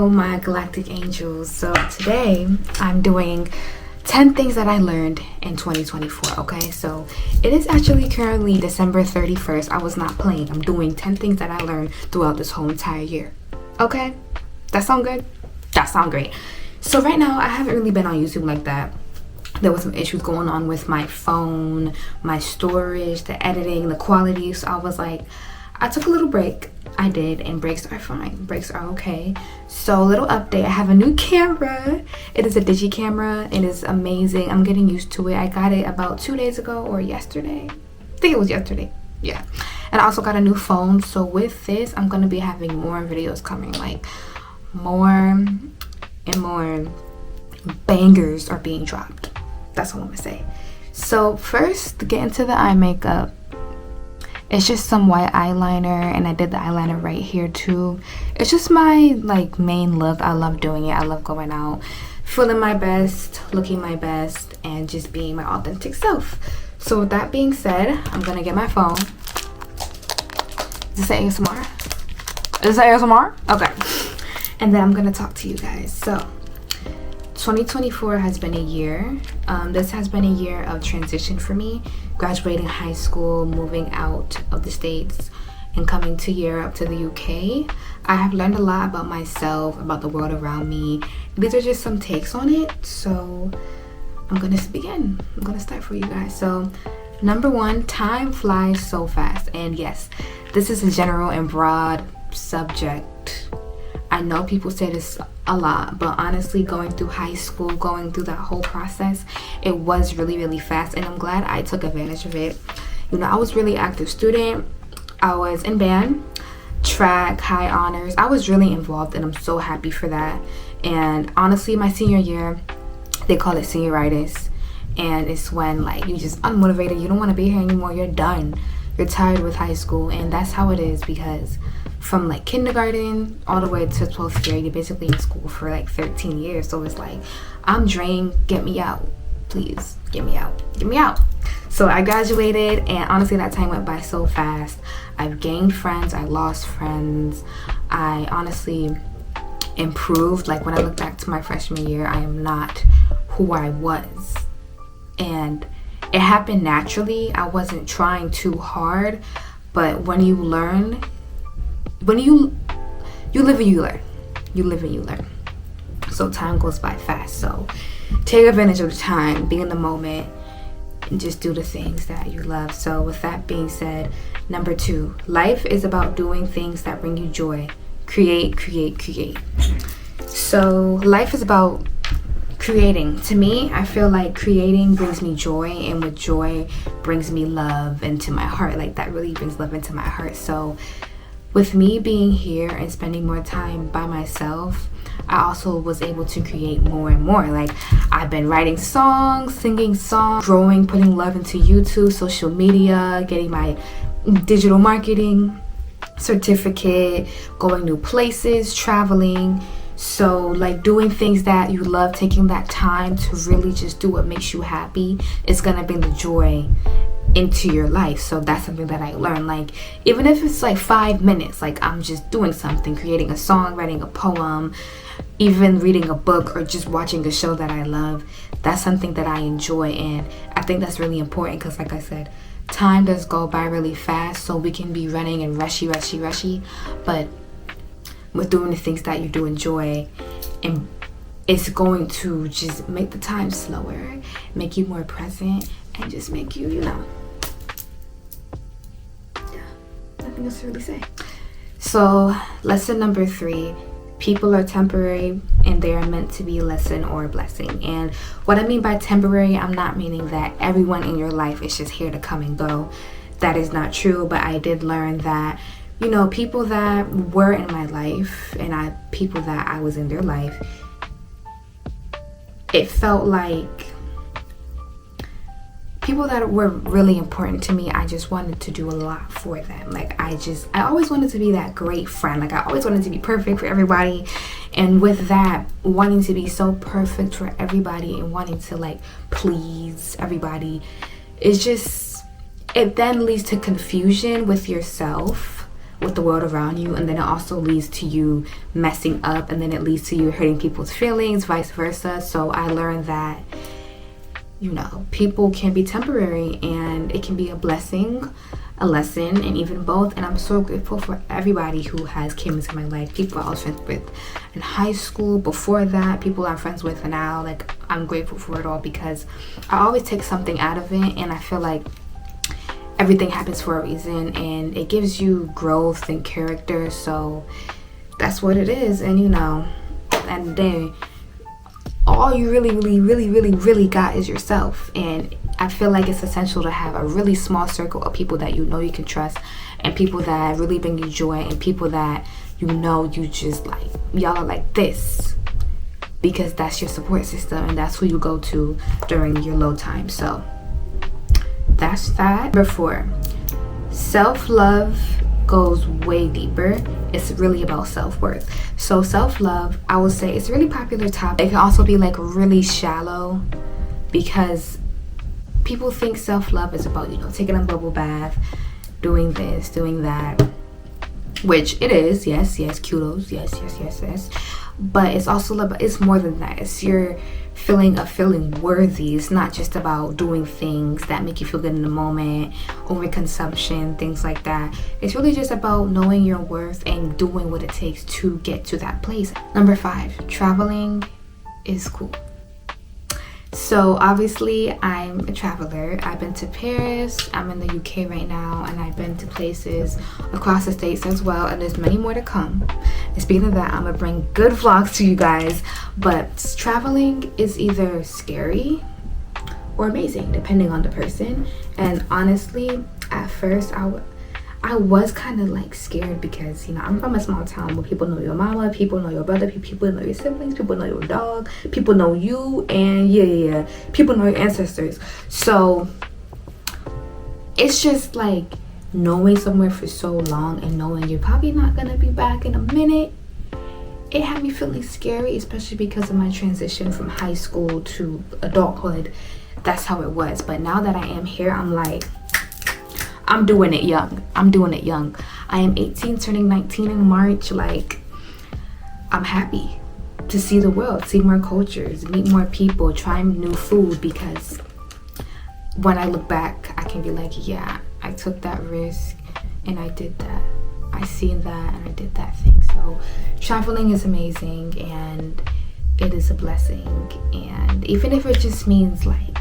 Hello, my galactic angels. So today I'm doing 10 things that I learned in 2024. Okay, so it is actually currently December 31st. I was not playing. I'm doing 10 things that I learned throughout this whole entire year. Okay, that sound good? That sound great. So right now I haven't really been on YouTube like that. There was some issues going on with my phone, my storage, the editing, the quality. So I was like, I took a little break. I did, and breaks are fine. Breaks are okay. So, little update. I have a new camera. It is a digi camera. It is amazing. I'm getting used to it. I got it about 2 days ago or yesterday. I think it was yesterday. Yeah. And I also got a new phone. So with this, I'm gonna be having more videos coming. Like more and more bangers are being dropped. That's what I'm gonna say. So first, to get into the eye makeup. It's just some white eyeliner, and I did the eyeliner right here too. It's just my main look. I love doing it. I love going out, feeling my best, looking my best, and just being my authentic self. So with that being said, I'm gonna get my phone. Is this ASMR? Is this ASMR? Okay. And then I'm gonna talk to you guys. So 2024 has been a year. This has been a year of transition for me. Graduating high school, moving out of the States, and coming to Europe, to the UK. I have learned a lot about myself, about the world around me. These are just some takes on it. So I'm gonna begin. I'm gonna start for you guys. So number one, time flies so fast. And yes, this is a general and broad subject. I know people say this a lot, but honestly, going through high school, going through that whole process, it was really, really fast, and I'm glad I took advantage of it. You know, I was really active student. I was in band, track, high honors. I was really involved, and I'm so happy for that. And honestly, my senior year, they call it senioritis, and it's when you just unmotivated, you don't want to be here anymore, you're done, you're tired with high school. And that's how it is, because from kindergarten all the way to 12th grade, you're basically in school for 13 years. So it's I'm drained, get me out, please, get me out, get me out. So I graduated, and honestly that time went by so fast. I've gained friends, I lost friends. I honestly improved. When I look back to my freshman year, I am not who I was, and it happened naturally. I wasn't trying too hard, but when you learn, when you live and you learn. You live and you learn. So time goes by fast. So take advantage of the time, be in the moment, and just do the things that you love. So with that being said, number two, life is about doing things that bring you joy. Create, create, create. So life is about creating. To me, I feel like creating brings me joy, and with joy brings me love into my heart. That really brings love into my heart. So with me being here and spending more time by myself, I also was able to create more and more. I've been writing songs, singing songs, growing, putting love into YouTube, social media, getting my digital marketing certificate, going new places, traveling. So doing things that you love, taking that time to really just do what makes you happy, is gonna bring the joy into your life. So that's something that I learned. Even if it's 5 minutes, I'm just doing something, creating a song, writing a poem, even reading a book, or just watching a show that I love, that's something that I enjoy. And I think that's really important, because like I said, time does go by really fast. So we can be running and rushy, but with doing the things that you do enjoy, and it's going to just make the time slower, make you more present, and just make you, nothing else to really say. So lesson number three, people are temporary, and they are meant to be a lesson or a blessing. And what I mean by temporary, I'm not meaning that everyone in your life is just here to come and go. That is not true. But I did learn that people that were in my life, and people that I was in their life, it felt like people that were really important to me, I just wanted to do a lot for them. I always wanted to be that great friend. I always wanted to be perfect for everybody. And with that, wanting to be so perfect for everybody and wanting to please everybody, it then leads to confusion with yourself, with the world around you, and then it also leads to you messing up, and then it leads to you hurting people's feelings, vice versa. So I learned that, you know, people can be temporary, and it can be a blessing, a lesson, and even both. And I'm so grateful for everybody who has came into my life. People I was friends with in high school, before that, people I'm friends with now. Like, I'm grateful for it all, because I always take something out of it, and I feel like everything happens for a reason, and it gives you growth and character. So that's what it is. And you know, and then all you really got is yourself. And I feel like it's essential to have a really small circle of people that you know you can trust, and people that really bring you joy, and people that you know you just like, y'all are like this, because that's your support system, and that's who you go to during your low time. So that's that. Number 4, self-love goes way deeper. It's really about self-worth. So self-love, I would say, it's a really popular topic. It can also be like really shallow, because people think self-love is about, you know, taking a bubble bath, doing this, doing that, which it is. Yes, kudos, yes, but it's also about, it's more than that. It's your feeling of feeling worthy. It's not just about doing things that make you feel good in the moment, overconsumption, things like that. It's really just about knowing your worth and doing what it takes to get to that place. Number 5, traveling is cool. So obviously I'm a traveler. I've been to Paris, I'm in the UK right now, and I've been to places across the states as well, and there's many more to come. And speaking of that, I'm gonna bring good vlogs to you guys. But traveling is either scary or amazing, depending on the person. And honestly, at first I was kind of like scared, because, you know, I'm from a small town where people know your mama, people know your brother, people know your siblings, people know your dog, people know you, and yeah, people know your ancestors. So it's just like knowing somewhere for so long and knowing you're probably not gonna be back in a minute. It had me feeling scary, especially because of my transition from high school to adulthood. That's how it was. But now that I am here, I'm like, I'm doing it young. I am 18, turning 19 in March. Like, I'm happy to see the world, see more cultures, meet more people, try new food, because when I look back, I can be like, yeah, I took that risk and I did that. I seen that and I did that thing. So traveling is amazing, and it is a blessing. And even if it just means like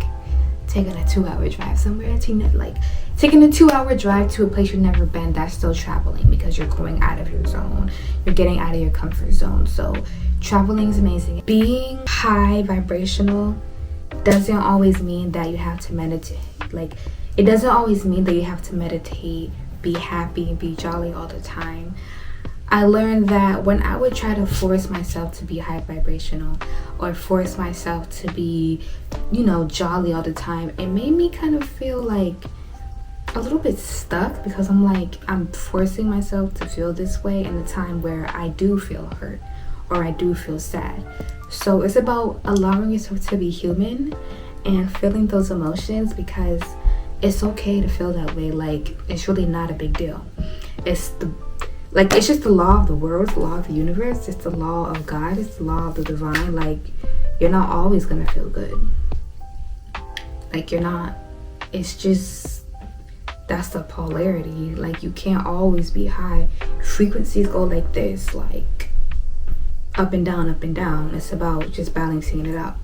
taking a 2-hour drive somewhere, like taking a 2-hour drive to a place you've never been, that's still traveling, because you're going out of your zone, you're getting out of your comfort zone. So traveling is amazing. Being high vibrational doesn't always mean that you have to meditate. Like, it doesn't always mean that you have to meditate, be happy, and be jolly all the time. I learned that when I would try to force myself to be high vibrational, or force myself to be, you know, jolly all the time, it made me kind of feel like a little bit stuck, because I'm like, I'm forcing myself to feel this way in a time where I do feel hurt or I do feel sad. So it's about allowing yourself to be human and feeling those emotions, because it's okay to feel that way. Like, it's really not a big deal. It's just the law of the world, it's the law of the universe, it's the law of God, it's the law of the divine. Like, you're not always gonna feel good. Like, you're not. It's just, that's the polarity. Like, you can't always be high. Frequencies go like this, like up and down, up and down. It's about just balancing it out.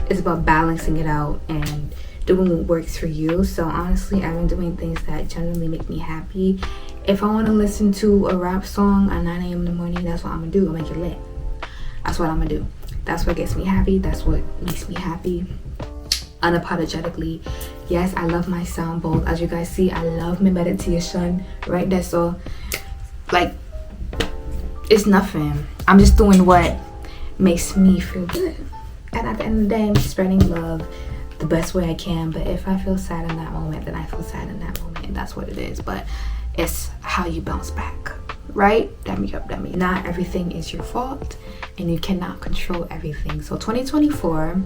It's about balancing it out and doing what works for you. So honestly, I've been doing things that genuinely make me happy. If I want to listen to a rap song at 9 a.m. in the morning, that's what I'm gonna do. I'll make it lit. That's what I'm gonna do. That's what gets me happy. That's what makes me happy. Unapologetically. Yes, I love my sound bowl. As you guys see, I love my meditation. Right? That's all. Like, it's nothing. I'm just doing what makes me feel good. And at the end of the day, I'm spreading love the best way I can. But if I feel sad in that moment, then I feel sad in that moment, and that's what it is. But it's how you bounce back, right? Not everything is your fault, and you cannot control everything. So 2024,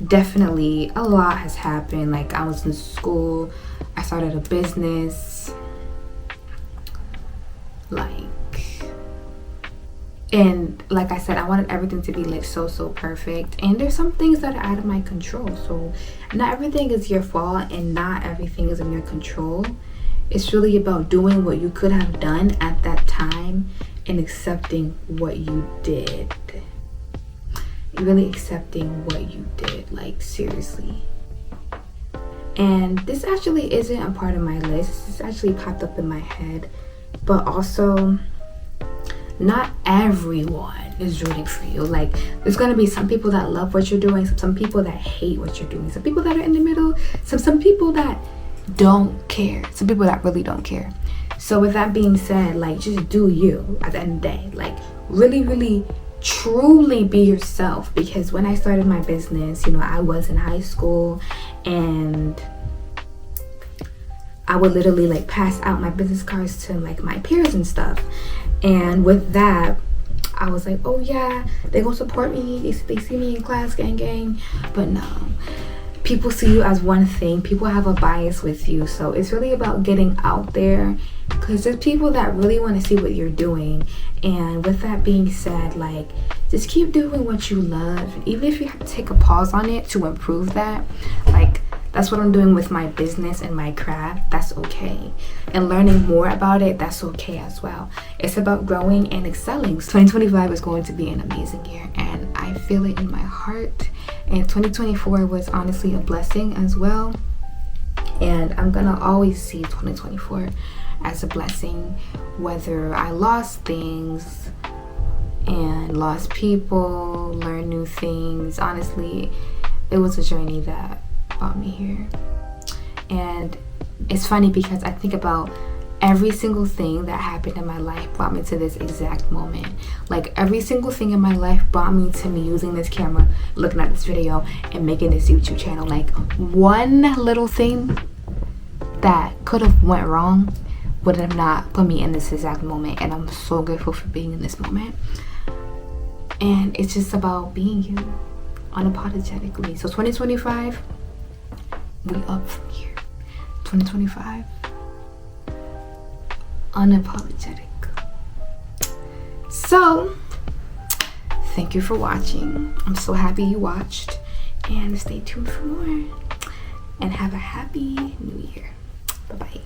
definitely a lot has happened. Like, I was in school, I started a business, And like I said, I wanted everything to be like so perfect, and there's some things that are out of my control. So not everything is your fault and not everything is in your control. It's really about doing what you could have done at that time and accepting what you did. Really accepting what you did, like seriously. And this actually isn't a part of my list. This actually popped up in my head. But also, not everyone is rooting for you. Like, there's gonna be some people that love what you're doing, some people that hate what you're doing, some people that are in the middle, some people that don't care, some people that really don't care. So with that being said, like, just do you at the end of the day. Like, really truly be yourself. Because when I started my business, you know, I was in high school and I would literally like pass out my business cards to like my peers and stuff. And with that, I was like, oh yeah, they gonna support me. They see me in class, gang. But no, people see you as one thing. People have a bias with you. So it's really about getting out there, because there's people that really want to see what you're doing. And with that being said, like, just keep doing what you love. Even if you have to take a pause on it to improve that, like, that's what I'm doing with my business and my craft. That's okay. And learning more about it, that's okay as well. It's about growing and excelling. 2025 is going to be an amazing year, and I feel it in my heart. And 2024 was honestly a blessing as well. And I'm gonna always see 2024 as a blessing, whether I lost things and lost people, learned new things. Honestly, it was a journey that brought me here. And it's funny because I think about every single thing that happened in my life brought me to this exact moment. Like, every single thing in my life brought me to me using this camera, looking at this video, and making this YouTube channel. Like, one little thing that could have went wrong would have not put me in this exact moment. And I'm so grateful for being in this moment. And it's just about being you unapologetically. So 2025, we up from here. 2025, unapologetic. So thank you for watching. I'm so happy you watched, and stay tuned for more, and have a happy new year. Bye bye.